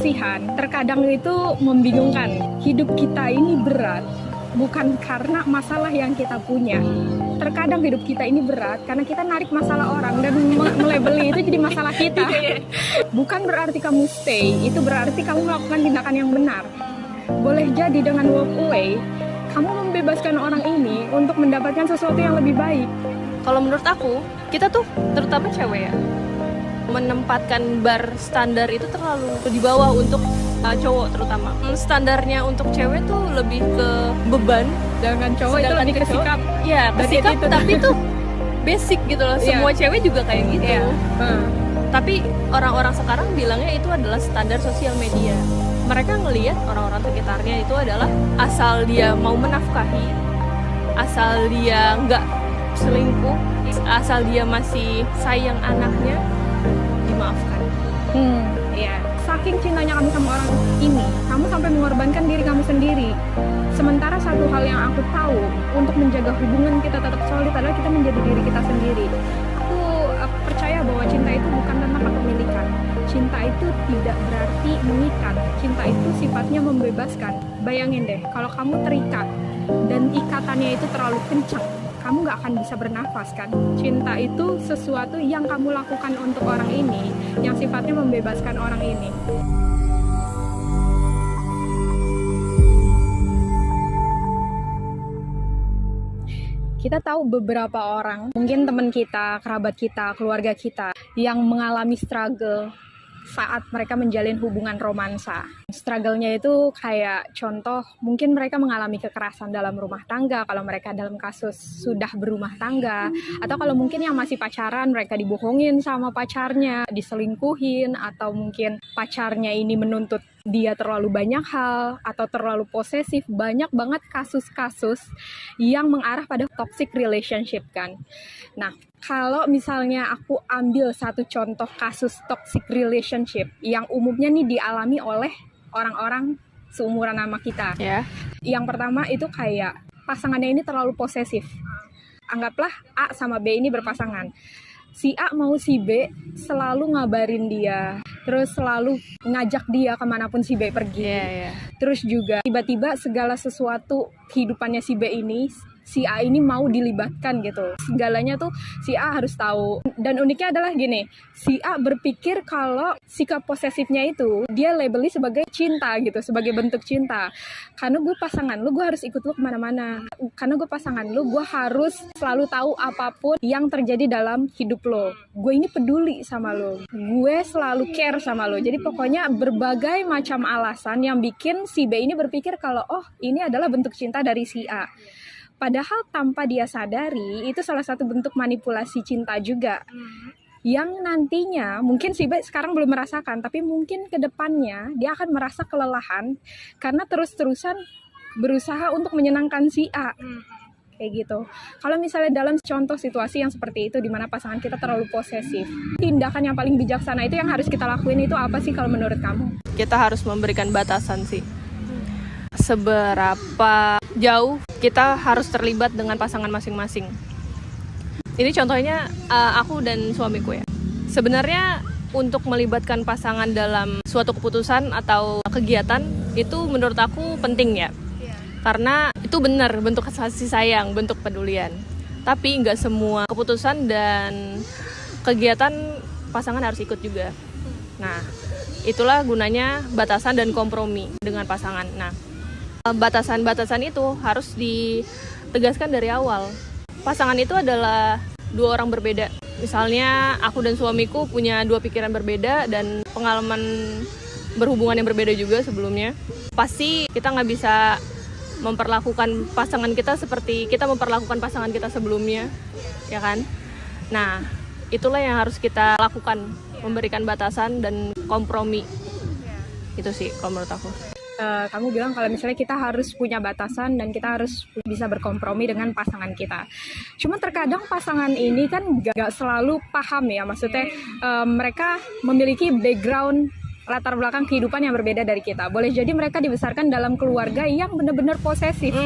kasihan, terkadang itu membingungkan. Hidup kita ini berat bukan karena masalah yang kita punya. Terkadang hidup kita ini berat karena kita narik masalah orang dan melabeli itu jadi masalah kita. Bukan berarti kamu stay, itu berarti kamu melakukan tindakan yang benar. Boleh jadi dengan walk away, kamu membebaskan orang ini untuk mendapatkan sesuatu yang lebih baik. Kalau menurut aku, kita tuh terutama cewek ya, menempatkan bar standar itu terlalu di bawah untuk cowok terutama. Standarnya untuk cewek tuh lebih ke beban, Dengan cowok itu lebih ke sikap. Iya, ke sikap, tapi tuh basic gitu loh. Semua cewek juga kayak gitu. Tapi orang-orang sekarang bilangnya itu adalah standar sosial media. Mereka ngelihat orang-orang sekitarnya itu adalah asal dia mau menafkahi, asal dia nggak selingkuh, asal dia masih sayang anaknya, dimaafkan. Iya. Saking cintanya kamu sama orang ini, kamu sampai mengorbankan diri kamu sendiri. Sementara satu hal yang aku tahu, untuk menjaga hubungan kita tetap solid adalah kita menjadi diri kita sendiri. Aku percaya bahwa cinta itu bukan tentang kepemilikan. Cinta itu tidak berarti mengikat. Cinta itu sifatnya membebaskan. Bayangin deh, kalau kamu terikat dan ikatannya itu terlalu kencang, kamu gak akan bisa bernafas kan. Cinta itu sesuatu yang kamu lakukan untuk orang ini, yang sifatnya membebaskan orang ini. Kita tahu beberapa orang, mungkin teman kita, kerabat kita, keluarga kita, yang mengalami struggle saat mereka menjalin hubungan romansa. Struggle-nya itu kayak contoh, mungkin mereka mengalami kekerasan dalam rumah tangga, kalau mereka dalam kasus sudah berumah tangga, atau kalau mungkin yang masih pacaran, mereka dibohongin sama pacarnya, diselingkuhin, atau mungkin pacarnya ini menuntut dia terlalu banyak hal, atau terlalu posesif. Banyak banget kasus-kasus yang mengarah pada toxic relationship kan. Nah, kalau misalnya aku ambil satu contoh kasus toxic relationship yang umumnya nih dialami oleh orang-orang seumuran sama kita. Yang pertama itu kayak pasangannya ini terlalu posesif. Anggaplah A sama B ini berpasangan. Si A mau si B selalu ngabarin dia, terus selalu ngajak dia kemanapun si B pergi. Terus juga tiba-tiba segala sesuatu kehidupannya si B ini, si A ini mau dilibatkan gitu. Segalanya tuh si A harus tahu. Dan uniknya adalah gini, si A berpikir kalau sikap posesifnya itu dia labeli sebagai cinta gitu, sebagai bentuk cinta. Karena gue pasangan lu, gue harus ikut lu kemana-mana. Karena gue pasangan lu, gue harus selalu tahu apapun yang terjadi dalam hidup lo. Gue ini peduli sama lo, gue selalu care sama lo. Jadi pokoknya berbagai macam alasan yang bikin si B ini berpikir kalau oh ini adalah bentuk cinta dari si A. Padahal tanpa dia sadari, itu salah satu bentuk manipulasi cinta juga. Yang nantinya, mungkin si B sekarang belum merasakan, tapi mungkin ke depannya dia akan merasa kelelahan karena terus-terusan berusaha untuk menyenangkan si A. Kayak gitu. Kalau misalnya dalam contoh situasi yang seperti itu, di mana pasangan kita terlalu posesif, tindakan yang paling bijaksana itu yang harus kita lakuin itu apa sih kalau menurut kamu? Kita harus memberikan batasan sih. Seberapa jauh kita harus terlibat dengan pasangan masing-masing. Ini contohnya aku dan suamiku ya. Sebenarnya untuk melibatkan pasangan dalam suatu keputusan atau kegiatan itu menurut aku penting ya. Karena itu benar bentuk kasih sayang, bentuk pedulian. Tapi nggak semua keputusan dan kegiatan pasangan harus ikut juga. Nah, itulah gunanya batasan dan kompromi dengan pasangan. Nah, batasan-batasan itu harus ditegaskan dari awal. Pasangan itu adalah dua orang berbeda. Misalnya aku dan suamiku punya dua pikiran berbeda dan pengalaman berhubungan yang berbeda juga sebelumnya. Pasti kita nggak bisa memperlakukan pasangan kita seperti kita memperlakukan pasangan kita sebelumnya, ya kan? Nah, itulah yang harus kita lakukan, memberikan batasan dan kompromi. Itu sih kalau menurut aku. Kamu bilang kalau misalnya kita harus punya batasan dan kita harus bisa berkompromi dengan pasangan kita. Cuma terkadang pasangan ini kan gak selalu paham ya, maksudnya mereka memiliki background latar belakang kehidupan yang berbeda dari kita. Boleh jadi mereka dibesarkan dalam keluarga yang benar-benar posesif.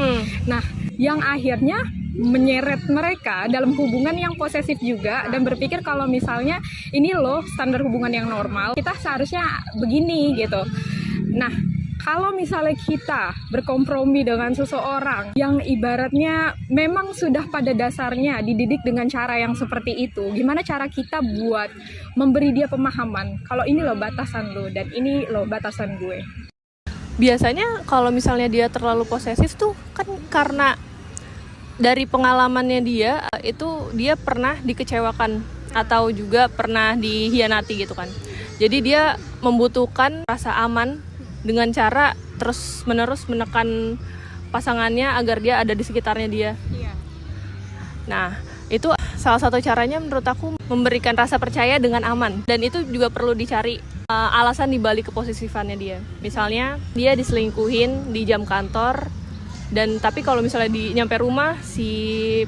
Nah, yang akhirnya menyeret mereka dalam hubungan yang posesif juga dan berpikir kalau misalnya ini loh standar hubungan yang normal, kita seharusnya begini gitu. Nah, kalau misalnya kita berkompromi dengan seseorang yang ibaratnya memang sudah pada dasarnya dididik dengan cara yang seperti itu, gimana cara kita buat memberi dia pemahaman kalau ini loh batasan lo dan ini loh batasan gue. Biasanya kalau misalnya dia terlalu posesif tuh kan karena dari pengalamannya dia itu dia pernah dikecewakan atau juga pernah dihianati gitu kan. Jadi dia membutuhkan rasa aman dengan cara terus-menerus menekan pasangannya agar dia ada di sekitarnya dia. Nah, itu salah satu caranya menurut aku memberikan rasa percaya dengan aman. Dan itu juga perlu dicari alasan dibalik keposisifannya dia. Misalnya dia diselingkuhin di jam kantor, dan tapi kalau misalnya nyampe rumah si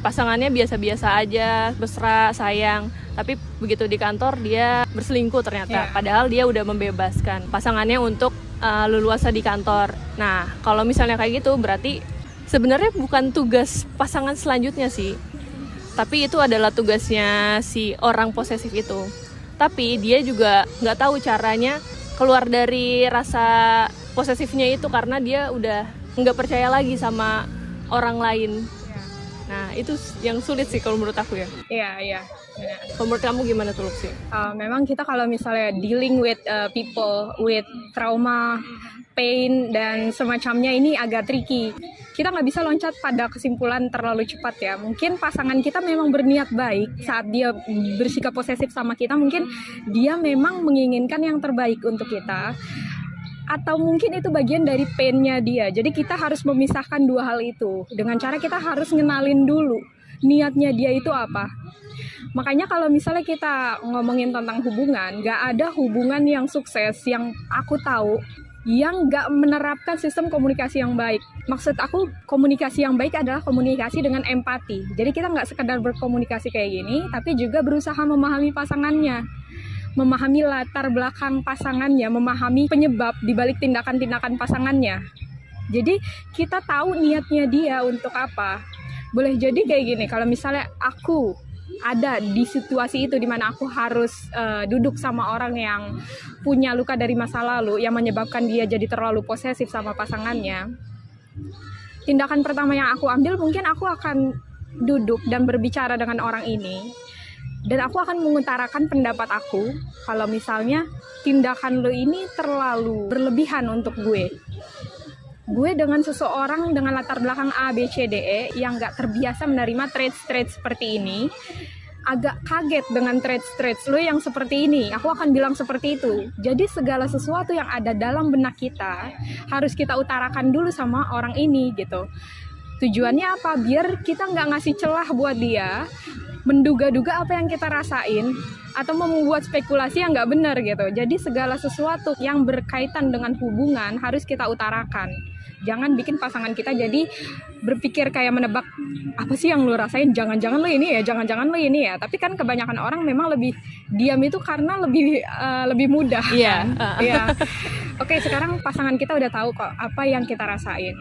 pasangannya biasa-biasa aja, mesra, sayang. Tapi begitu di kantor dia berselingkuh ternyata. Padahal dia udah membebaskan pasangannya untuk leluasa di kantor. Nah, kalau misalnya kayak gitu berarti sebenarnya bukan tugas pasangan selanjutnya sih, tapi itu adalah tugasnya si orang posesif itu. Tapi dia juga nggak tahu caranya keluar dari rasa posesifnya itu karena dia udah nggak percaya lagi sama orang lain. Nah, itu yang sulit sih kalau menurut aku ya. Iya. Kalau menurut kamu gimana tuh, Luxi? Memang kita kalau misalnya dealing with people with trauma, pain, dan semacamnya ini agak tricky. Kita nggak bisa loncat pada kesimpulan terlalu cepat ya. Mungkin pasangan kita memang berniat baik saat dia bersikap posesif sama kita. Mungkin dia memang menginginkan yang terbaik untuk kita. Atau mungkin itu bagian dari pain-nya dia. Jadi kita harus memisahkan dua hal itu. Dengan cara kita harus ngenalin dulu niatnya dia itu apa. Makanya kalau misalnya kita ngomongin tentang hubungan, gak ada hubungan yang sukses yang aku tahu yang gak menerapkan sistem komunikasi yang baik. Maksud aku komunikasi yang baik adalah komunikasi dengan empati. Jadi kita gak sekedar berkomunikasi kayak gini, tapi juga berusaha memahami pasangannya, memahami latar belakang pasangannya, memahami penyebab dibalik tindakan-tindakan pasangannya. Jadi kita tahu niatnya dia untuk apa. Boleh jadi kayak gini, kalau misalnya aku ada di situasi itu di mana aku harus duduk sama orang yang punya luka dari masa lalu yang menyebabkan dia jadi terlalu posesif sama pasangannya. Tindakan pertama yang aku ambil mungkin aku akan duduk dan berbicara dengan orang ini. Dan aku akan mengutarakan pendapat aku kalau misalnya tindakan lo ini terlalu berlebihan untuk gue. Gue dengan seseorang dengan latar belakang A, B, C, D, E yang gak terbiasa menerima traits-traits seperti ini, agak kaget dengan traits-traits lo yang seperti ini. Aku akan bilang seperti itu. Jadi segala sesuatu yang ada dalam benak kita harus kita utarakan dulu sama orang ini gitu. Tujuannya apa? Biar kita gak ngasih celah buat dia menduga-duga apa yang kita rasain atau membuat spekulasi yang gak benar gitu. Jadi segala sesuatu yang berkaitan dengan hubungan harus kita utarakan. Jangan bikin pasangan kita jadi berpikir kayak menebak, apa sih yang lu rasain, jangan-jangan lu ini ya, jangan-jangan lu ini ya. Tapi kan kebanyakan orang memang lebih diam itu karena lebih mudah kan. Iya. Oke, sekarang pasangan kita udah tahu kok apa yang kita rasain.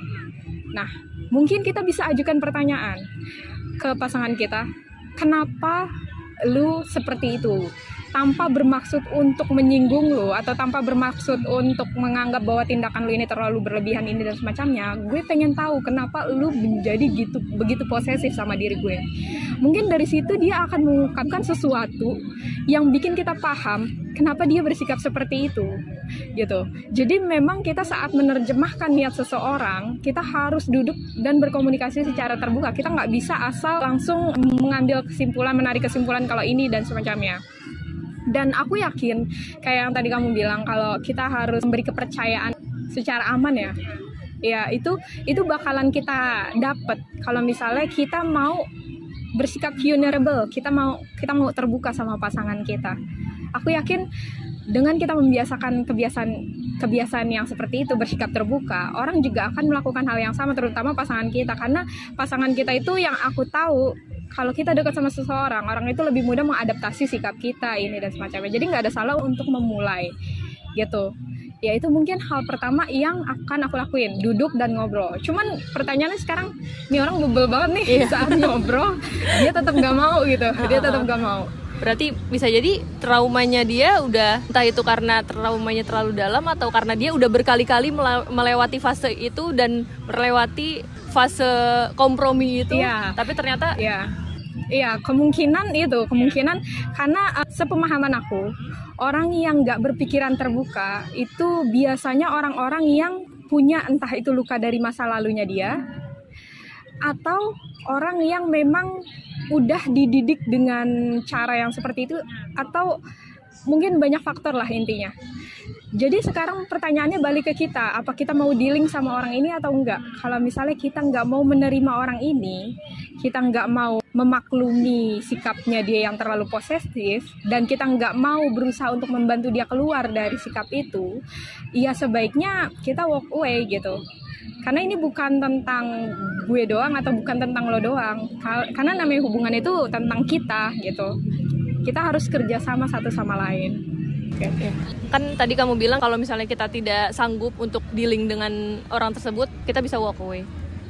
Nah, mungkin kita bisa ajukan pertanyaan ke pasangan kita, kenapa lu seperti itu? Tanpa bermaksud untuk menyinggung lu atau tanpa bermaksud untuk menganggap bahwa tindakan lu ini terlalu berlebihan ini dan semacamnya. Gue pengen tahu kenapa lu menjadi begitu posesif sama diri gue. Mungkin dari situ dia akan mengungkapkan sesuatu yang bikin kita paham kenapa dia bersikap seperti itu gitu. Jadi memang kita saat menerjemahkan niat seseorang, kita harus duduk dan berkomunikasi secara terbuka. Kita nggak bisa asal langsung mengambil kesimpulan, menarik kesimpulan kalau ini dan semacamnya. Dan aku yakin kayak yang tadi kamu bilang, kalau kita harus memberi kepercayaan secara aman ya itu bakalan kita dapat kalau misalnya kita mau bersikap vulnerable, kita mau terbuka sama pasangan kita. Aku yakin dengan kita membiasakan kebiasaan yang seperti itu, bersikap terbuka, orang juga akan melakukan hal yang sama, terutama pasangan kita. Karena pasangan kita itu yang aku tahu, kalau kita dekat sama seseorang, orang itu lebih mudah mengadaptasi sikap kita ini dan semacamnya. Jadi nggak ada salah untuk memulai gitu. Ya itu mungkin hal pertama yang akan aku lakuin, duduk dan ngobrol. Cuman pertanyaannya sekarang, ini orang bebel banget nih saat ngobrol, dia tetap nggak mau gitu, dia tetap nggak mau. Berarti bisa jadi traumanya dia udah, entah itu karena traumanya terlalu dalam atau karena dia udah berkali-kali melewati fase itu dan melewati fase kompromi itu. Iya. Tapi ternyata Iya, kemungkinan karena sepemahaman aku, orang yang nggak berpikiran terbuka itu biasanya orang-orang yang punya entah itu luka dari masa lalunya dia, atau orang yang memang udah dididik dengan cara yang seperti itu, atau mungkin banyak faktor lah intinya. Jadi sekarang pertanyaannya balik ke kita, apa kita mau dealing sama orang ini atau enggak? Kalau misalnya kita nggak mau menerima orang ini, kita nggak mau memaklumi sikapnya dia yang terlalu posesif, dan kita nggak mau berusaha untuk membantu dia keluar dari sikap itu, ya sebaiknya kita walk away gitu. Karena ini bukan tentang gue doang atau bukan tentang lo doang. Karena namanya hubungan itu tentang kita gitu. Kita harus kerjasama satu sama lain. Okay. Kan tadi kamu bilang kalau misalnya kita tidak sanggup untuk dealing dengan orang tersebut, kita bisa walk away.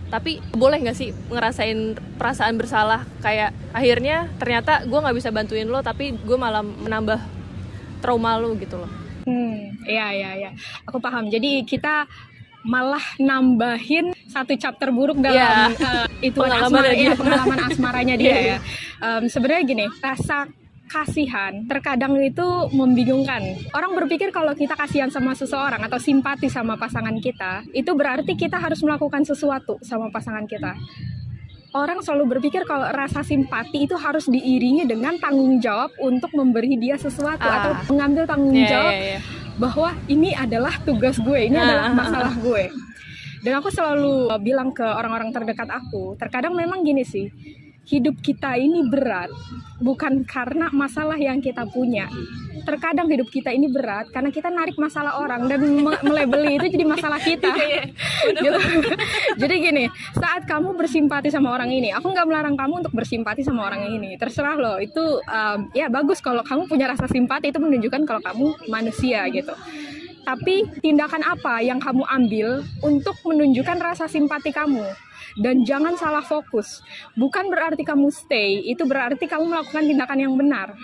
Tapi boleh nggak sih ngerasain perasaan bersalah, kayak akhirnya ternyata gue nggak bisa bantuin lo, tapi gue malah menambah trauma lo gitu loh. Iya. Aku paham. Jadi kita malah nambahin satu chapter buruk dalam pengalaman asmaranya dia ya. Sebenarnya gini, rasa kasihan terkadang itu membingungkan. Orang berpikir kalau kita kasihan sama seseorang atau simpati sama pasangan kita, itu berarti kita harus melakukan sesuatu sama pasangan kita. Orang selalu berpikir kalau rasa simpati itu harus diiringi dengan tanggung jawab untuk memberi dia sesuatu atau mengambil tanggung jawab bahwa ini adalah tugas gue, ini adalah masalah gue. Dan aku selalu bilang ke orang-orang terdekat aku, terkadang memang gini sih, hidup kita ini berat bukan karena masalah yang kita punya. Terkadang hidup kita ini berat karena kita narik masalah orang dan melebeli itu jadi masalah kita. Gitu. Jadi gini, saat kamu bersimpati sama orang ini, aku nggak melarang kamu untuk bersimpati sama orang ini. Terserah loh, itu ya bagus kalau kamu punya rasa simpati, itu menunjukkan kalau kamu manusia gitu. Tapi tindakan apa yang kamu ambil untuk menunjukkan rasa simpati kamu? Dan jangan salah fokus. Bukan berarti kamu stay, itu berarti kamu melakukan tindakan yang benar.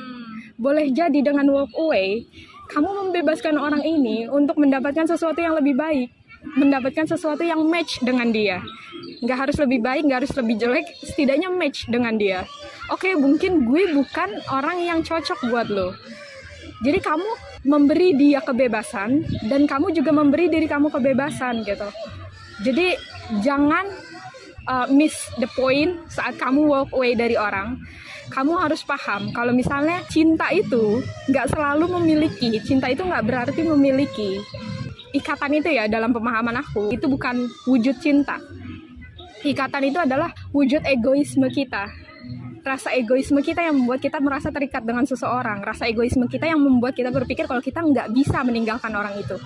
Boleh jadi dengan walk away, kamu membebaskan orang ini untuk mendapatkan sesuatu yang lebih baik, mendapatkan sesuatu yang match dengan dia. Nggak harus lebih baik, nggak harus lebih jelek, setidaknya match dengan dia. Oke, mungkin gue bukan orang yang cocok buat lo. Jadi kamu memberi dia kebebasan, dan kamu juga memberi diri kamu kebebasan gitu. Jadi jangan miss the point saat kamu walk away dari orang. Kamu harus paham kalau misalnya cinta itu nggak selalu memiliki. Cinta itu nggak berarti memiliki. Ikatan itu ya, dalam pemahaman aku, itu bukan wujud cinta. Ikatan itu adalah wujud egoisme kita. Rasa egoisme kita yang membuat kita merasa terikat dengan seseorang. Rasa egoisme kita yang membuat kita berpikir kalau kita nggak bisa meninggalkan orang itu.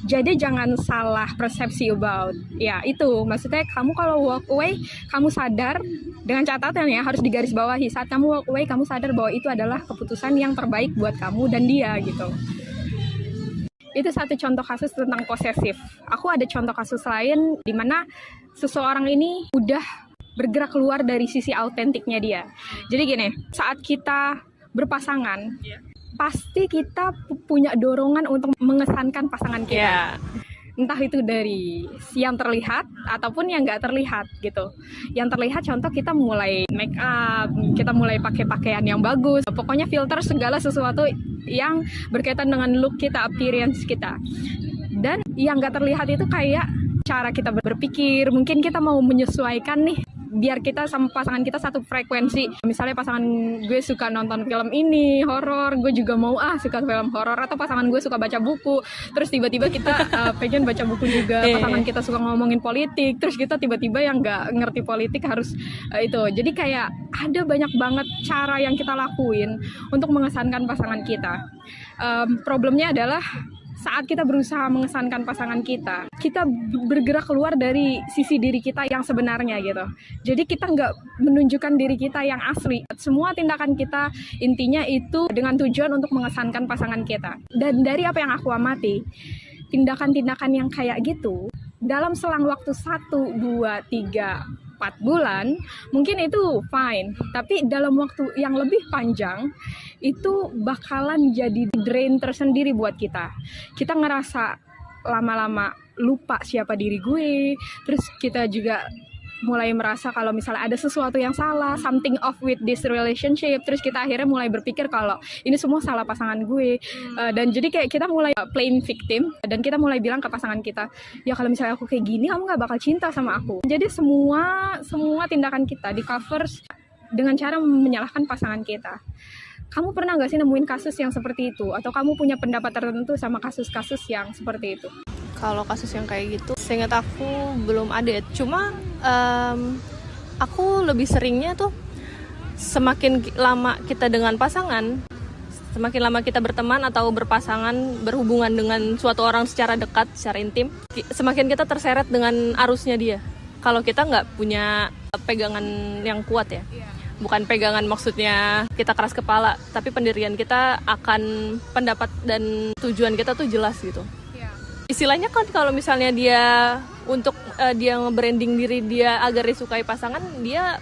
Jadi jangan salah persepsi about ya itu. Maksudnya kamu kalau walk away, kamu sadar, dengan catatan ya, harus digarisbawahi, saat kamu walk away kamu sadar bahwa itu adalah keputusan yang terbaik buat kamu dan dia gitu. Itu satu contoh kasus tentang posesif. Aku ada contoh kasus lain di mana seseorang ini udah bergerak keluar dari sisi autentiknya dia. Jadi gini, saat kita berpasangan, pasti kita punya dorongan untuk mengesankan pasangan kita. Entah itu dari yang terlihat ataupun yang nggak terlihat gitu. Yang terlihat contoh kita mulai make up, kita mulai pakai pakaian yang bagus. Pokoknya filter segala sesuatu yang berkaitan dengan look kita, appearance kita. Dan yang nggak terlihat itu kayak cara kita berpikir. Mungkin kita mau menyesuaikan nih, biar kita sama pasangan kita satu frekuensi. Misalnya pasangan gue suka nonton film ini, horor, gue juga mau suka film horor. Atau pasangan gue suka baca buku, terus tiba-tiba kita pengen baca buku juga. Pasangan kita suka ngomongin politik, terus kita tiba-tiba yang gak ngerti politik harus itu. Jadi kayak ada banyak banget cara yang kita lakuin untuk mengesankan pasangan kita. Problemnya adalah saat kita berusaha mengesankan pasangan kita, kita bergerak keluar dari sisi diri kita yang sebenarnya gitu. Jadi kita nggak menunjukkan diri kita yang asli. Semua tindakan kita intinya itu dengan tujuan untuk mengesankan pasangan kita. Dan dari apa yang aku amati, tindakan-tindakan yang kayak gitu, dalam selang waktu 1, 2, 3, 4 bulan, mungkin itu fine. Tapi dalam waktu yang lebih panjang, itu bakalan jadi drain tersendiri buat kita. Kita ngerasa lama-lama lupa siapa diri gue, terus kita juga mulai merasa kalau misalnya ada sesuatu yang salah, something off with this relationship, terus kita akhirnya mulai berpikir kalau ini semua salah pasangan gue. Dan jadi kayak kita mulai playing victim, dan kita mulai bilang ke pasangan kita, ya kalau misalnya aku kayak gini kamu gak bakal cinta sama aku. Jadi semua tindakan kita di cover dengan cara menyalahkan pasangan kita. Kamu pernah gak sih nemuin kasus yang seperti itu? Atau kamu punya pendapat tertentu sama kasus-kasus yang seperti itu? Kalau kasus yang kayak gitu, seingat aku belum ada ya. Cuma aku lebih seringnya tuh semakin lama kita dengan pasangan, semakin lama kita berteman atau berpasangan, berhubungan dengan suatu orang secara dekat, secara intim, semakin kita terseret dengan arusnya dia. Kalau kita nggak punya pegangan yang kuat ya. Bukan pegangan maksudnya kita keras kepala, tapi pendirian kita akan pendapat dan tujuan kita tuh jelas gitu. Istilahnya kan kalau misalnya dia untuk dia nge-branding diri dia agar disukai pasangan, dia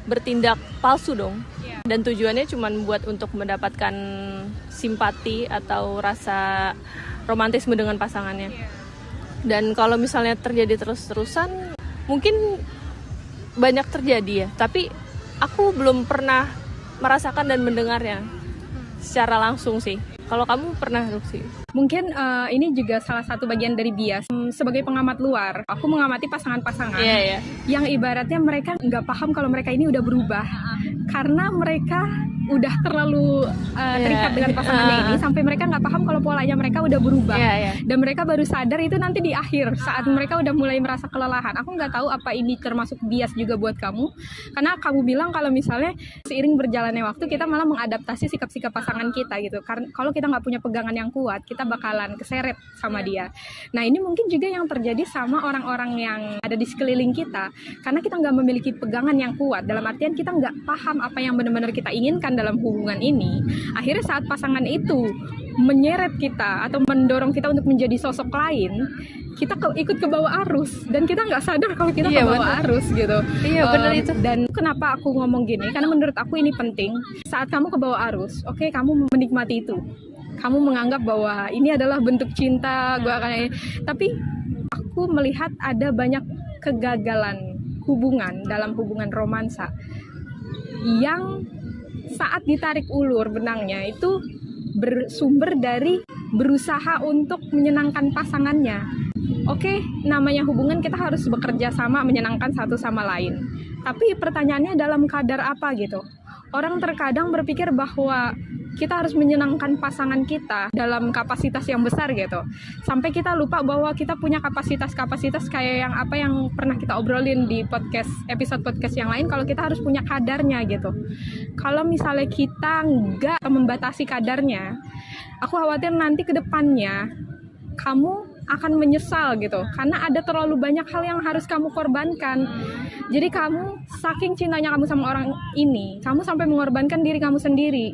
bertindak palsu dong. Dan tujuannya cuma buat untuk mendapatkan simpati atau rasa romantisme dengan pasangannya. Dan kalau misalnya terjadi terus-terusan, mungkin banyak terjadi ya, tapi aku belum pernah merasakan dan mendengarnya secara langsung sih. Kalau kamu pernah, Ruksi? Mungkin ini juga salah satu bagian dari bias. Sebagai pengamat luar, aku mengamati pasangan-pasangan yang ibaratnya mereka nggak paham kalau mereka ini udah berubah. Karena mereka udah terlalu terikat dengan pasangannya ini, sampai mereka nggak paham kalau polanya mereka udah berubah. Dan mereka baru sadar itu nanti di akhir, saat mereka udah mulai merasa kelelahan. Aku nggak tahu apa ini termasuk bias juga buat kamu. Karena kamu bilang kalau misalnya seiring berjalannya waktu, kita malah mengadaptasi sikap-sikap pasangan kita gitu. Karena kalau kita nggak punya pegangan yang kuat, kita bakalan keseret sama dia. Nah ini mungkin juga yang terjadi sama orang-orang yang ada di sekeliling kita, karena kita nggak memiliki pegangan yang kuat, dalam artian kita nggak paham apa yang benar-benar kita inginkan dalam hubungan ini. Akhirnya saat pasangan itu menyeret kita atau mendorong kita untuk menjadi sosok lain, kita ikut ke bawah arus, dan kita nggak sadar kalau kita ke bawah arus gitu. Benar itu. Dan kenapa aku ngomong gini, karena menurut aku ini penting. Saat kamu ke bawah arus, oke, kamu menikmati itu, kamu menganggap bahwa ini adalah bentuk cinta, tapi aku melihat ada banyak kegagalan hubungan dalam hubungan romansa yang saat ditarik ulur benangnya itu bersumber dari berusaha untuk menyenangkan pasangannya. Oke, namanya hubungan kita harus bekerja sama menyenangkan satu sama lain. Tapi pertanyaannya dalam kadar apa gitu? Orang terkadang berpikir bahwa kita harus menyenangkan pasangan kita dalam kapasitas yang besar gitu. Sampai kita lupa bahwa kita punya kapasitas-kapasitas kayak yang apa yang pernah kita obrolin di episode podcast yang lain, kalau kita harus punya kadarnya gitu. Kalau misalnya kita nggak membatasi kadarnya, aku khawatir nanti ke depannya kamu akan menyesal gitu, karena ada terlalu banyak hal yang harus kamu korbankan. Jadi kamu saking cintanya kamu sama orang ini, kamu sampai mengorbankan diri kamu sendiri.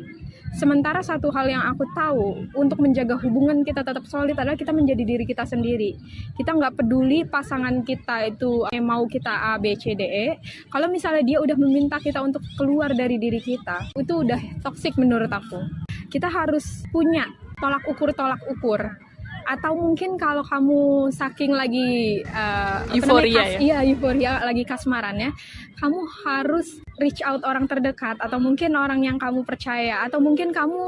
Sementara satu hal yang aku tahu untuk menjaga hubungan kita tetap solid adalah kita menjadi diri kita sendiri. Kita nggak peduli pasangan kita itu mau kita A, B, C, D, E. Kalau misalnya dia udah meminta kita untuk keluar dari diri kita, itu udah toksik menurut aku. Kita harus punya tolak ukur. Atau mungkin kalau kamu saking lagi euforia lagi kasmarannya, kamu harus reach out orang terdekat, atau mungkin orang yang kamu percaya, atau mungkin kamu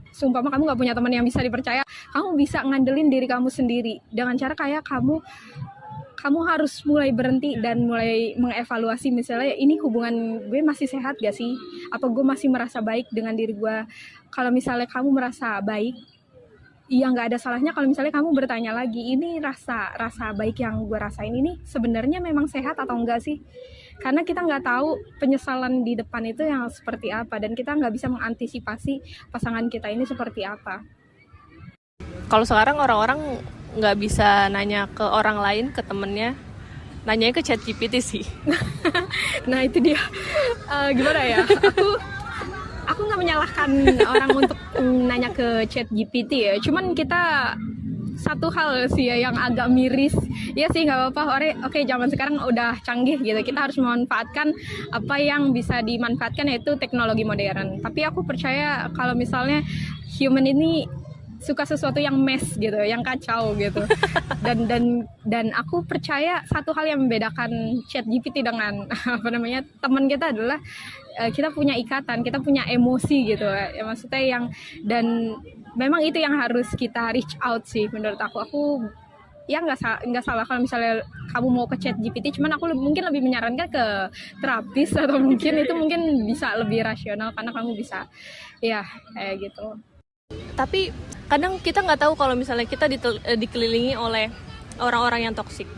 seumpama kamu nggak punya teman yang bisa dipercaya, kamu bisa ngandelin diri kamu sendiri dengan cara kayak kamu harus mulai berhenti dan mulai mengevaluasi, misalnya ini hubungan gue masih sehat gak sih, apa gue masih merasa baik dengan diri gue. Kalau misalnya kamu merasa baik, iya, nggak ada salahnya kalau misalnya kamu bertanya lagi, ini rasa baik yang gue rasain ini sebenarnya memang sehat atau enggak sih? Karena kita nggak tahu penyesalan di depan itu yang seperti apa, dan kita nggak bisa mengantisipasi pasangan kita ini seperti apa. Kalau sekarang orang-orang nggak bisa nanya ke orang lain, ke temennya, nanyanya ke ChatGPT sih. Nah itu dia, gimana ya? Aku nggak menyalahkan orang untuk nanya ke ChatGPT ya. Cuman kita satu hal sih ya yang agak miris. Ya sih nggak apa-apa. Oke, zaman sekarang udah canggih gitu. Kita harus memanfaatkan apa yang bisa dimanfaatkan, yaitu teknologi modern. Tapi aku percaya kalau misalnya human ini suka sesuatu yang mess gitu, yang kacau gitu. Dan aku percaya satu hal yang membedakan ChatGPT dengan teman kita adalah kita punya ikatan, kita punya emosi gitu ya, maksudnya yang, dan memang itu yang harus kita reach out sih menurut aku. Ya nggak salah kalau misalnya kamu mau ke ChatGPT, cuman aku mungkin lebih menyarankan ke terapis, atau mungkin itu mungkin bisa lebih rasional karena kamu bisa ya kayak gitu. Tapi kadang kita nggak tahu kalau misalnya kita dikelilingi oleh orang-orang yang toksik,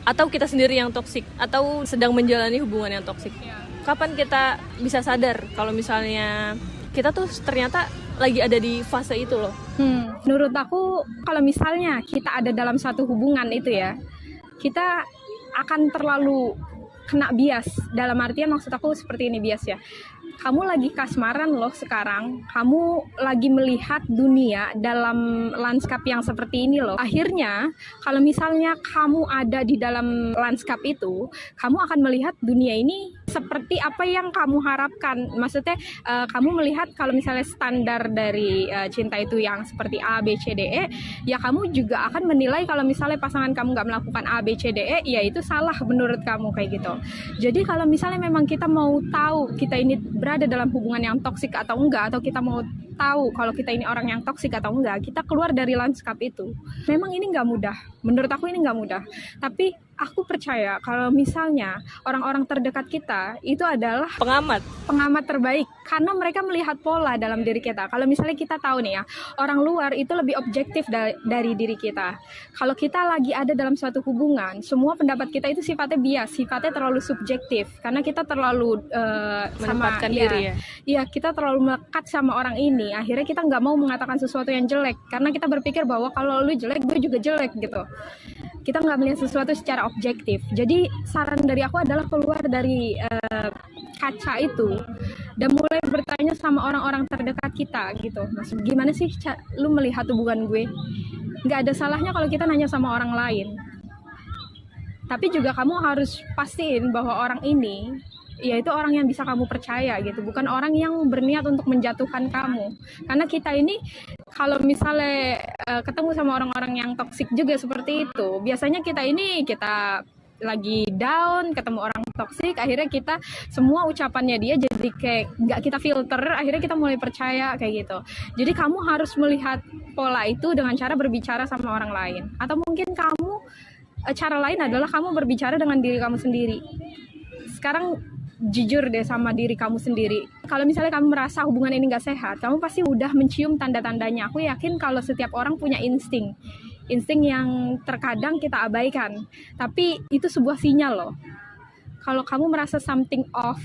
atau kita sendiri yang toksik, atau sedang menjalani hubungan yang toksik. Kapan kita bisa sadar kalau misalnya kita tuh ternyata lagi ada di fase itu loh? Menurut aku kalau misalnya kita ada dalam satu hubungan itu ya, kita akan terlalu kena bias. Dalam artian maksud aku seperti ini, bias ya. Kamu lagi kasmaran loh sekarang, kamu lagi melihat dunia dalam lanskap yang seperti ini loh. Akhirnya kalau misalnya kamu ada di dalam lanskap itu, kamu akan melihat dunia ini seperti apa yang kamu harapkan. Maksudnya kamu melihat kalau misalnya standar dari cinta itu yang seperti A, B, C, D, E, ya kamu juga akan menilai kalau misalnya pasangan kamu nggak melakukan A, B, C, D, E, ya itu salah menurut kamu kayak gitu. Jadi kalau misalnya memang kita mau tahu kita ini berada dalam hubungan yang toksik atau enggak, atau kita mau tahu kalau kita ini orang yang toksik atau enggak, kita keluar dari lanskap itu. Memang ini nggak mudah, menurut aku ini nggak mudah, tapi aku percaya kalau misalnya orang-orang terdekat kita itu adalah pengamat terbaik, karena mereka melihat pola dalam diri kita. Kalau misalnya kita tahu nih ya, orang luar itu lebih objektif dari diri kita. Kalau kita lagi ada dalam suatu hubungan, semua pendapat kita itu sifatnya bias, sifatnya terlalu subjektif, karena kita terlalu menempatkan diri ya. Iya, kita terlalu melekat sama orang ini. Akhirnya kita nggak mau mengatakan sesuatu yang jelek, karena kita berpikir bahwa kalau lu jelek, gue juga jelek gitu. Kita nggak melihat sesuatu secara objektif. Jadi saran dari aku adalah keluar dari kaca itu dan mulai bertanya sama orang-orang terdekat kita gitu. Maksud gimana sih lu melihat hubungan gue? Nggak ada salahnya kalau kita nanya sama orang lain. Tapi juga kamu harus pastiin bahwa orang ini yaitu orang yang bisa kamu percaya gitu, bukan orang yang berniat untuk menjatuhkan kamu. Karena kita ini kalau misalnya ketemu sama orang-orang yang toksik juga seperti itu, biasanya kita lagi down, ketemu orang toksik, akhirnya kita semua ucapannya dia jadi kayak nggak kita filter, akhirnya kita mulai percaya kayak gitu. Jadi kamu harus melihat pola itu dengan cara berbicara sama orang lain, atau mungkin cara lain adalah kamu berbicara dengan diri kamu sendiri. Sekarang jujur deh sama diri kamu sendiri. Kalau misalnya kamu merasa hubungan ini gak sehat, kamu pasti udah mencium tanda-tandanya. Aku yakin kalau setiap orang punya insting yang terkadang kita abaikan, tapi itu sebuah sinyal loh. Kalau kamu merasa something off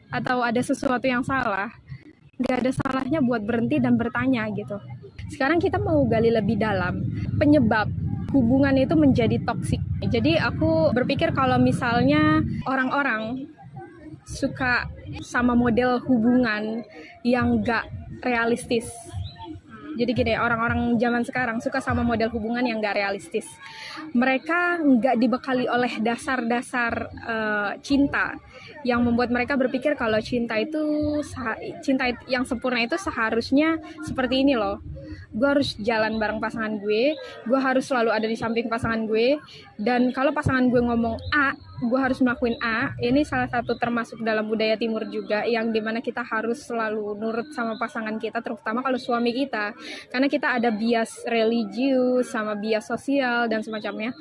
atau ada sesuatu yang salah, gak ada salahnya buat berhenti dan bertanya gitu. Sekarang kita mau gali lebih dalam penyebab hubungan itu menjadi toksik. Jadi aku berpikir kalau misalnya orang-orang suka sama model hubungan yang gak realistis. Jadi gini, orang-orang zaman sekarang suka sama model hubungan yang gak realistis. Mereka gak dibekali oleh dasar-dasar cinta yang membuat mereka berpikir kalau cinta yang sempurna itu seharusnya seperti ini loh. Gue harus jalan bareng pasangan gue harus selalu ada di samping pasangan gue, dan kalau pasangan gue ngomong A, gue harus melakukan A. Ini salah satu termasuk dalam budaya timur juga, yang dimana kita harus selalu nurut sama pasangan kita, terutama kalau suami kita, karena kita ada bias religius sama bias sosial dan semacamnya.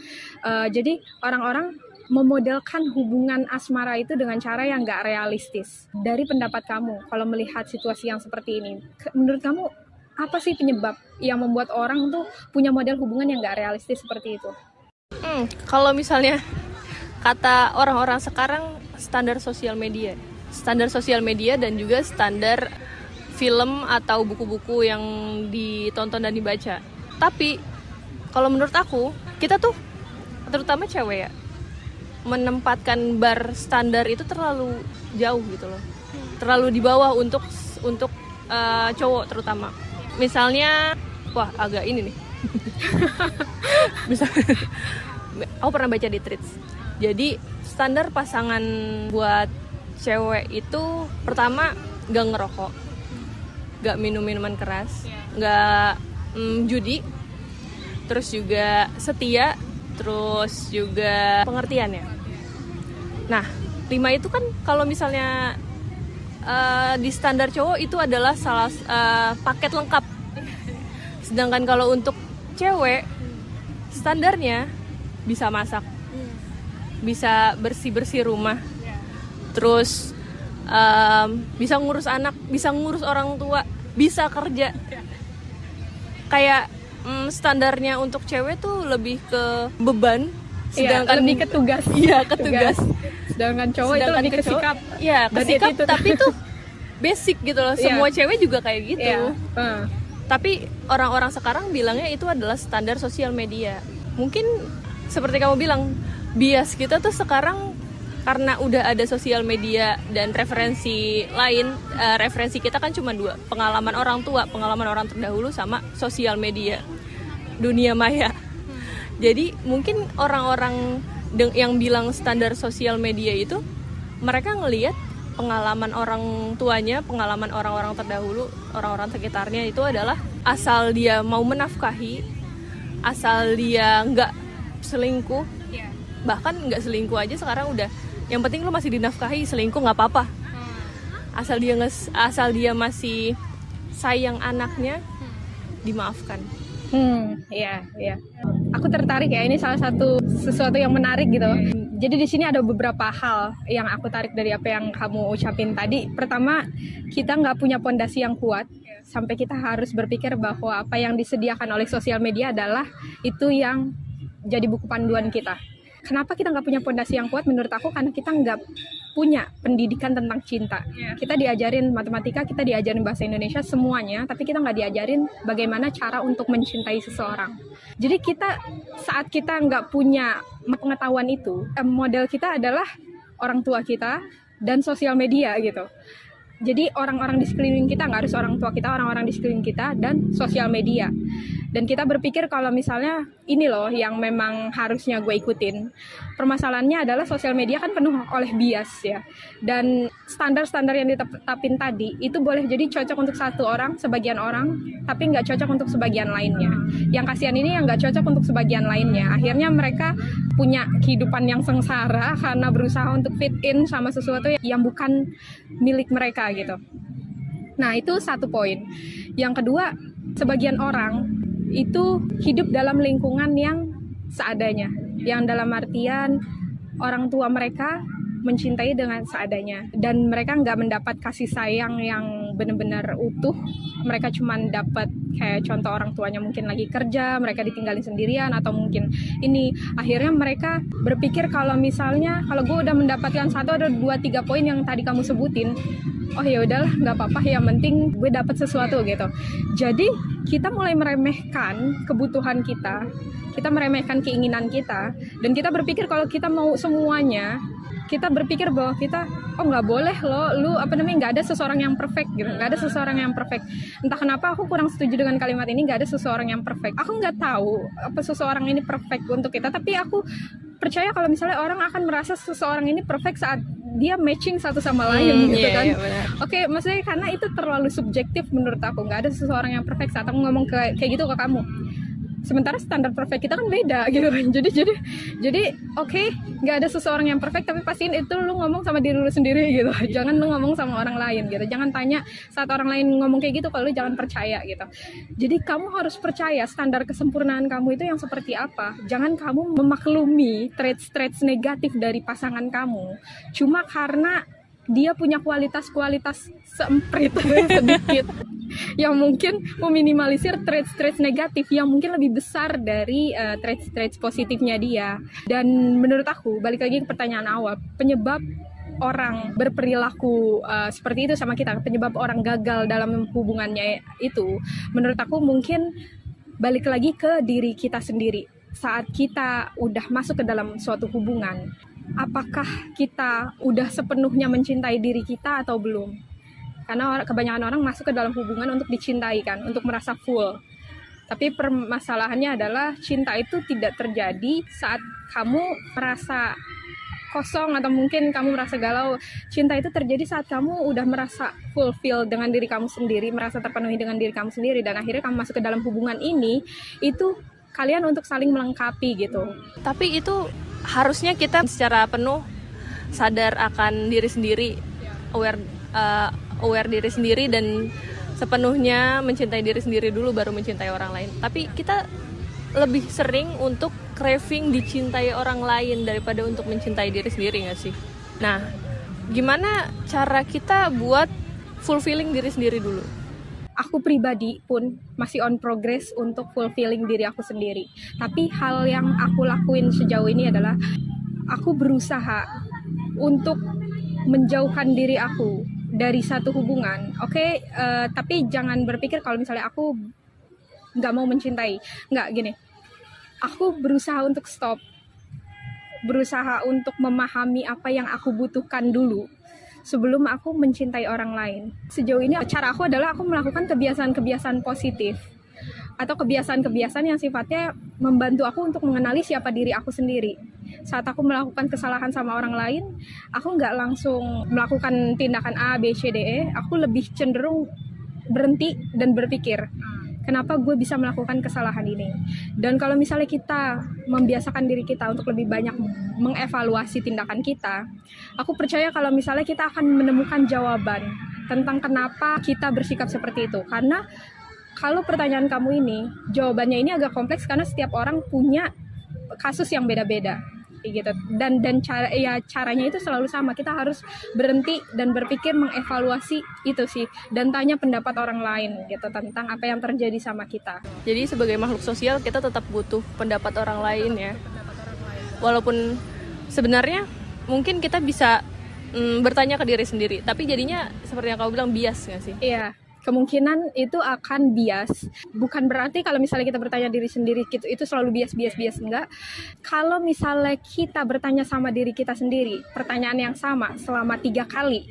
Jadi orang-orang memodelkan hubungan asmara itu dengan cara yang gak realistis. Dari pendapat kamu, kalau melihat situasi yang seperti ini, menurut kamu apa sih penyebab yang membuat orang tuh punya model hubungan yang gak realistis seperti itu? Kalau misalnya kata orang-orang sekarang, standar sosial media dan juga standar film atau buku-buku yang ditonton dan dibaca. Tapi kalau menurut aku, kita tuh terutama cewek ya, menempatkan bar standar itu terlalu jauh gitu loh, terlalu di bawah untuk cowok terutama. Misalnya, wah agak ini nih, Bisa. Aku pernah baca di Threads. Jadi standar pasangan buat cewek itu pertama gak ngerokok, gak minum minuman keras, gak judi, terus juga setia, terus juga pengertian ya. Nah 5 itu kan kalau misalnya di standar cowok itu adalah salah paket lengkap. Sedangkan kalau untuk cewek standarnya bisa masak, bisa bersih-bersih rumah, terus bisa ngurus anak, bisa ngurus orang tua, bisa kerja. Kayak standarnya untuk cewek tuh lebih ke beban, sedangkan lebih ke tugas. Iya, ke tugas. Sedangkan cowok itu lebih ke sikap. Iya, ke sikap, itu. tapi tuh basic gitu loh. Semua cewek juga kayak gitu. Tapi orang-orang sekarang bilangnya itu adalah standar sosial media. Mungkin seperti kamu bilang, bias kita tuh sekarang karena udah ada sosial media dan referensi lain. Referensi kita kan cuma 2, pengalaman orang tua, pengalaman orang terdahulu, sama sosial media, dunia maya. Jadi mungkin orang-orang yang bilang standar sosial media itu, mereka ngelihat pengalaman orang tuanya, pengalaman orang-orang terdahulu, orang-orang sekitarnya itu adalah asal dia mau menafkahi, asal dia nggak selingkuh, bahkan nggak selingkuh aja sekarang udah, yang penting lu masih dinafkahi, selingkuh nggak apa-apa, asal dia masih sayang anaknya, dimaafkan. Iya. Aku tertarik ya, ini salah satu sesuatu yang menarik gitu. Jadi di sini ada beberapa hal yang aku tarik dari apa yang kamu ucapin tadi. Pertama, kita nggak punya pondasi yang kuat sampai kita harus berpikir bahwa apa yang disediakan oleh sosial media adalah itu yang jadi buku panduan kita. Kenapa kita nggak punya pondasi yang kuat? Menurut aku karena kita nggak punya pendidikan tentang cinta. Kita diajarin matematika, kita diajarin bahasa Indonesia, semuanya, tapi kita nggak diajarin bagaimana cara untuk mencintai seseorang. Jadi saat kita nggak punya pengetahuan itu, model kita adalah orang tua kita dan sosial media gitu. Jadi orang-orang di sekeliling kita, nggak harus orang tua kita, orang-orang di sekeliling kita dan sosial media. Dan kita berpikir kalau misalnya ini loh yang memang harusnya gue ikutin. Permasalahannya adalah sosial media kan penuh oleh bias ya. Dan standar-standar yang ditetapin tadi itu boleh jadi cocok untuk satu orang, sebagian orang, tapi nggak cocok untuk sebagian lainnya. Yang kasihan ini yang nggak cocok untuk sebagian lainnya. Akhirnya mereka punya kehidupan yang sengsara karena berusaha untuk fit in sama sesuatu yang bukan milik mereka gitu. Nah itu satu poin. Yang kedua, sebagian orang itu hidup dalam lingkungan yang seadanya, yang dalam artian orang tua mereka mencintai dengan seadanya dan mereka nggak mendapat kasih sayang yang benar-benar utuh. Mereka cuma dapat kayak contoh orang tuanya mungkin lagi kerja, mereka ditinggalin sendirian, atau mungkin ini akhirnya mereka berpikir kalau misalnya kalau gue udah mendapatkan 1 atau 2, 3 poin yang tadi kamu sebutin, oh ya udahlah nggak apa-apa, yang penting gue dapat sesuatu gitu. Jadi kita mulai meremehkan kebutuhan kita meremehkan keinginan kita, dan kita berpikir kalau kita mau semuanya, kita berpikir bahwa kita nggak boleh loh, nggak ada seseorang yang perfect gitu, nggak ada seseorang yang perfect. Entah kenapa aku kurang setuju dengan kalimat ini, nggak ada seseorang yang perfect. Aku nggak tahu apa seseorang ini perfect untuk kita, tapi aku percaya kalau misalnya orang akan merasa seseorang ini perfect saat dia matching satu sama lain gitu kan. Oke, maksudnya karena itu terlalu subjektif menurut aku. Nggak ada seseorang yang perfect saat aku ngomong kayak gitu ke kamu. Sementara standar perfect kita kan beda gitu kan. Jadi oke, nggak ada seseorang yang perfect, tapi pastiin itu lu ngomong sama diri lu sendiri gitu. Jangan lu ngomong sama orang lain gitu. Jangan tanya saat orang lain ngomong kayak gitu, kalau lu jangan percaya gitu. Jadi kamu harus percaya standar kesempurnaan kamu itu yang seperti apa. Jangan kamu memaklumi traits negatif dari pasangan kamu cuma karena dia punya kualitas semprit sedikit yang mungkin meminimalisir traits negatif yang mungkin lebih besar dari traits positifnya dia. Dan menurut aku, balik lagi ke pertanyaan awal, penyebab orang berperilaku seperti itu sama kita, penyebab orang gagal dalam hubungannya itu, menurut aku mungkin balik lagi ke diri kita sendiri. Saat kita udah masuk ke dalam suatu hubungan, apakah kita udah sepenuhnya mencintai diri kita atau belum? Karena kebanyakan orang masuk ke dalam hubungan untuk dicintai kan, untuk merasa full. Tapi permasalahannya adalah cinta itu tidak terjadi saat kamu merasa kosong atau mungkin kamu merasa galau. Cinta itu terjadi saat kamu udah merasa fulfill dengan diri kamu sendiri, merasa terpenuhi dengan diri kamu sendiri, dan akhirnya kamu masuk ke dalam hubungan ini, itu kalian untuk saling melengkapi gitu. Tapi itu harusnya kita secara penuh sadar akan diri sendiri, aware diri sendiri, dan sepenuhnya mencintai diri sendiri dulu baru mencintai orang lain. Tapi kita lebih sering untuk craving dicintai orang lain daripada untuk mencintai diri sendiri nggak sih? Nah, gimana cara kita buat fulfilling diri sendiri dulu? Aku pribadi pun masih on progress untuk fulfilling diri aku sendiri. Tapi hal yang aku lakuin sejauh ini adalah aku berusaha untuk menjauhkan diri aku dari satu hubungan. Oke, tapi jangan berpikir kalau misalnya aku nggak mau mencintai. Nggak, gini. Aku berusaha untuk stop. Berusaha untuk memahami apa yang aku butuhkan dulu sebelum aku mencintai orang lain. Sejauh ini cara aku adalah aku melakukan kebiasaan-kebiasaan positif atau kebiasaan-kebiasaan yang sifatnya membantu aku untuk mengenali siapa diri aku sendiri. Saat aku melakukan kesalahan sama orang lain, aku nggak langsung melakukan tindakan A, B, C, D, E. Aku lebih cenderung berhenti dan berpikir, kenapa gue bisa melakukan kesalahan ini? Dan kalau misalnya kita membiasakan diri kita untuk lebih banyak mengevaluasi tindakan kita, aku percaya kalau misalnya kita akan menemukan jawaban tentang kenapa kita bersikap seperti itu. Karena kalau pertanyaan kamu ini, jawabannya ini agak kompleks karena setiap orang punya kasus yang beda-beda. Gitu. Dan caranya itu selalu sama. Kita harus berhenti dan berpikir, mengevaluasi itu sih, dan tanya pendapat orang lain gitu tentang apa yang terjadi sama kita. Jadi sebagai makhluk sosial kita tetap butuh pendapat orang lain ya. Walaupun sebenarnya mungkin kita bisa bertanya ke diri sendiri, tapi jadinya seperti yang kamu bilang bias nggak sih? Iya. Kemungkinan itu akan bias. Bukan berarti kalau misalnya kita bertanya diri sendiri gitu, itu selalu bias, enggak. Kalau misalnya kita bertanya sama diri kita sendiri pertanyaan yang sama selama 3 kali,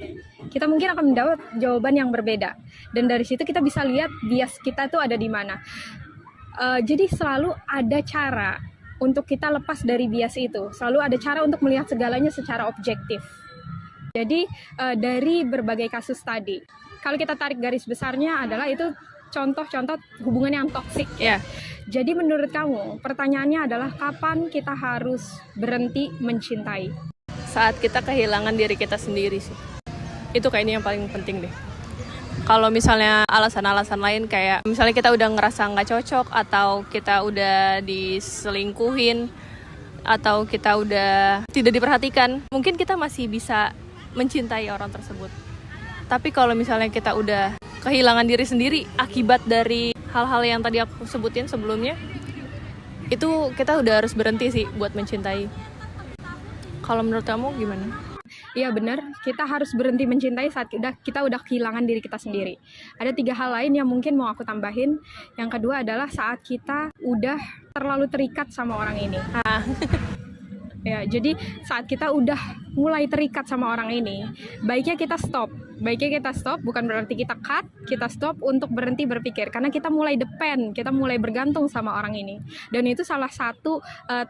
kita mungkin akan mendapat jawaban yang berbeda. Dan dari situ kita bisa lihat bias kita tuh ada di mana. Jadi selalu ada cara untuk kita lepas dari bias itu. Selalu ada cara untuk melihat segalanya secara objektif. Jadi dari berbagai kasus tadi, kalau kita tarik garis besarnya adalah itu contoh-contoh hubungan yang toksik. Yeah. Jadi menurut kamu, pertanyaannya adalah kapan kita harus berhenti mencintai? Saat kita kehilangan diri kita sendiri sih. Itu kayaknya yang paling penting deh. Kalau misalnya alasan-alasan lain kayak misalnya kita udah ngerasa nggak cocok, atau kita udah diselingkuhin, atau kita udah tidak diperhatikan, mungkin kita masih bisa mencintai orang tersebut. Tapi kalau misalnya kita udah kehilangan diri sendiri akibat dari hal-hal yang tadi aku sebutin sebelumnya, itu kita udah harus berhenti sih buat mencintai. Kalau menurut kamu gimana? Iya benar, kita harus berhenti mencintai saat kita udah kehilangan diri kita sendiri. Ada 3 hal lain yang mungkin mau aku tambahin. Yang kedua adalah saat kita udah terlalu terikat sama orang ini. Ya, jadi saat kita udah mulai terikat sama orang ini, baiknya kita stop. Bukan berarti kita cut, kita stop untuk berhenti berpikir. Karena kita mulai depend, kita mulai bergantung sama orang ini. Dan itu salah satu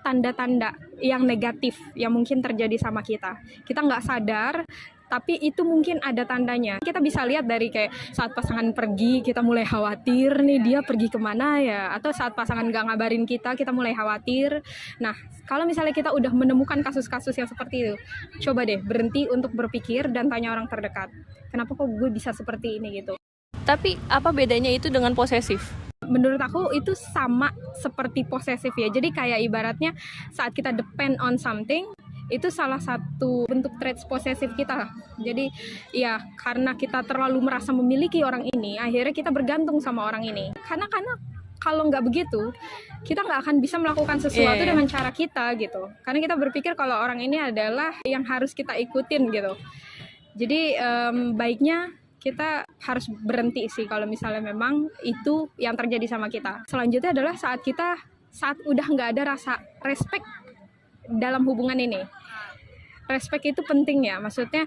tanda-tanda yang negatif yang mungkin terjadi sama kita. Kita nggak sadar, tapi itu mungkin ada tandanya. Kita bisa lihat dari kayak saat pasangan pergi, kita mulai khawatir nih dia pergi kemana ya. Atau saat pasangan gak ngabarin kita mulai khawatir. Nah, kalau misalnya kita udah menemukan kasus-kasus yang seperti itu, coba deh berhenti untuk berpikir dan tanya orang terdekat. Kenapa kok gue bisa seperti ini gitu. Tapi apa bedanya itu dengan posesif? Menurut aku itu sama seperti posesif ya. Jadi kayak ibaratnya saat kita depend on something, itu salah satu bentuk traits posesif kita. Jadi ya karena kita terlalu merasa memiliki orang ini, akhirnya kita bergantung sama orang ini. Karena kalau nggak begitu, kita nggak akan bisa melakukan sesuatu dengan cara kita gitu. Karena kita berpikir kalau orang ini adalah yang harus kita ikutin gitu. Jadi baiknya kita harus berhenti sih kalau misalnya memang itu yang terjadi sama kita. Selanjutnya adalah saat udah nggak ada rasa respect dalam hubungan ini. Respect itu penting ya, maksudnya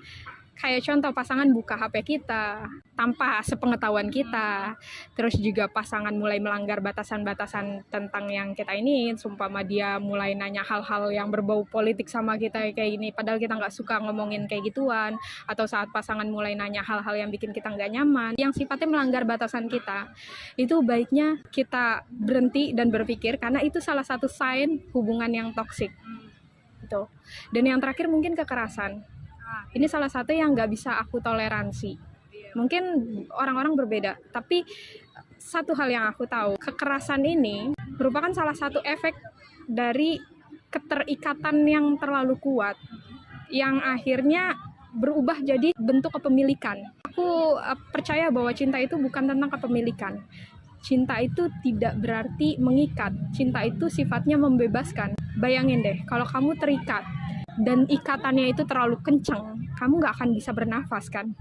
Kayak contoh pasangan buka HP kita tanpa sepengetahuan kita, terus juga pasangan mulai melanggar batasan-batasan tentang yang kita ini, sumpama dia mulai nanya hal-hal yang berbau politik sama kita kayak gini, padahal kita nggak suka ngomongin kayak gituan, atau saat pasangan mulai nanya hal-hal yang bikin kita nggak nyaman, yang sifatnya melanggar batasan kita, itu baiknya kita berhenti dan berpikir, karena itu salah satu sign hubungan yang toksik. Gitu. Dan yang terakhir mungkin kekerasan. Ini salah satu yang nggak bisa aku toleransi. Mungkin orang-orang berbeda, tapi satu hal yang aku tahu, kekerasan ini merupakan salah satu efek dari keterikatan yang terlalu kuat, yang akhirnya berubah jadi bentuk kepemilikan. Aku percaya bahwa cinta itu bukan tentang kepemilikan. Cinta itu tidak berarti mengikat. Cinta itu sifatnya membebaskan. Bayangin deh, kalau kamu terikat dan ikatannya itu terlalu kencang, kamu nggak akan bisa bernafas kan?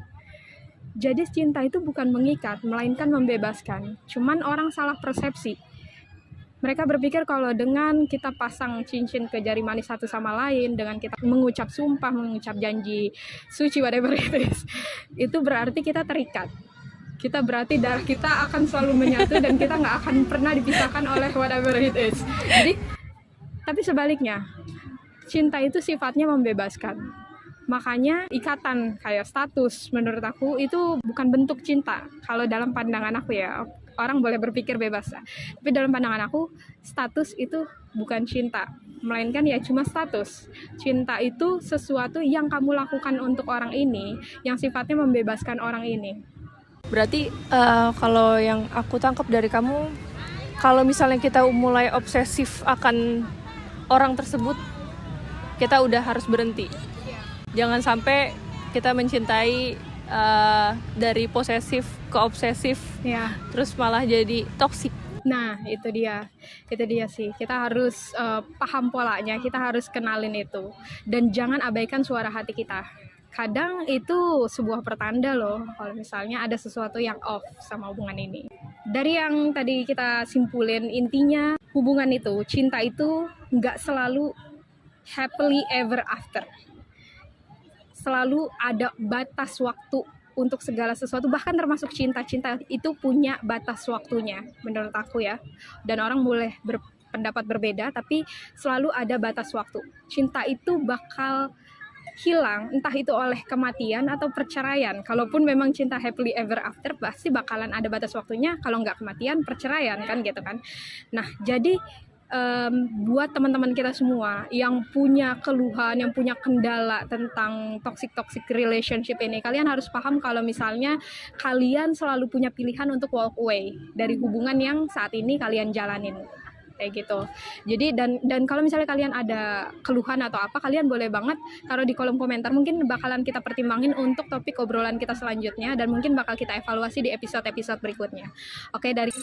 Jadi cinta itu bukan mengikat, melainkan membebaskan. Cuman orang salah persepsi. Mereka berpikir kalau dengan kita pasang cincin ke jari manis satu sama lain, dengan kita mengucap sumpah, mengucap janji suci, whatever it is, itu berarti kita terikat. Kita berarti darah kita akan selalu menyatu dan kita nggak akan pernah dipisahkan oleh whatever it is. Jadi, tapi sebaliknya, cinta itu sifatnya membebaskan. Makanya ikatan kayak status menurut aku itu bukan bentuk cinta. Kalau dalam pandangan aku ya, orang boleh berpikir bebas. Tapi dalam pandangan aku, status itu bukan cinta, melainkan ya cuma status. Cinta itu sesuatu yang kamu lakukan untuk orang ini, yang sifatnya membebaskan orang ini. Berarti kalau yang aku tangkap dari kamu, kalau misalnya kita mulai obsesif akan orang tersebut, kita udah harus berhenti. Jangan sampai kita mencintai dari posesif ke obsesif, terus malah jadi toksik. Nah, itu dia sih. Kita harus paham polanya, kita harus kenalin itu, dan jangan abaikan suara hati kita. Kadang itu sebuah pertanda loh, kalau misalnya ada sesuatu yang off sama hubungan ini. Dari yang tadi kita simpulin, intinya hubungan itu, cinta itu nggak selalu happily ever after. Selalu ada batas waktu untuk segala sesuatu, bahkan termasuk cinta itu punya batas waktunya, menurut aku ya. Dan orang boleh berpendapat berbeda, tapi selalu ada batas waktu. Cinta itu bakal hilang, entah itu oleh kematian atau perceraian. Kalaupun memang cinta happily ever after, pasti bakalan ada batas waktunya. Kalau nggak kematian, perceraian kan gitu kan. Nah, jadi buat teman-teman kita semua yang punya keluhan, yang punya kendala tentang toxic relationship ini, kalian harus paham kalau misalnya kalian selalu punya pilihan untuk walk away dari hubungan yang saat ini kalian jalanin. Kayak gitu. Jadi dan kalau misalnya kalian ada keluhan atau apa, kalian boleh banget taruh di kolom komentar. Mungkin bakalan kita pertimbangin untuk topik obrolan kita selanjutnya, dan mungkin bakal kita evaluasi di episode-episode berikutnya. Oke, dari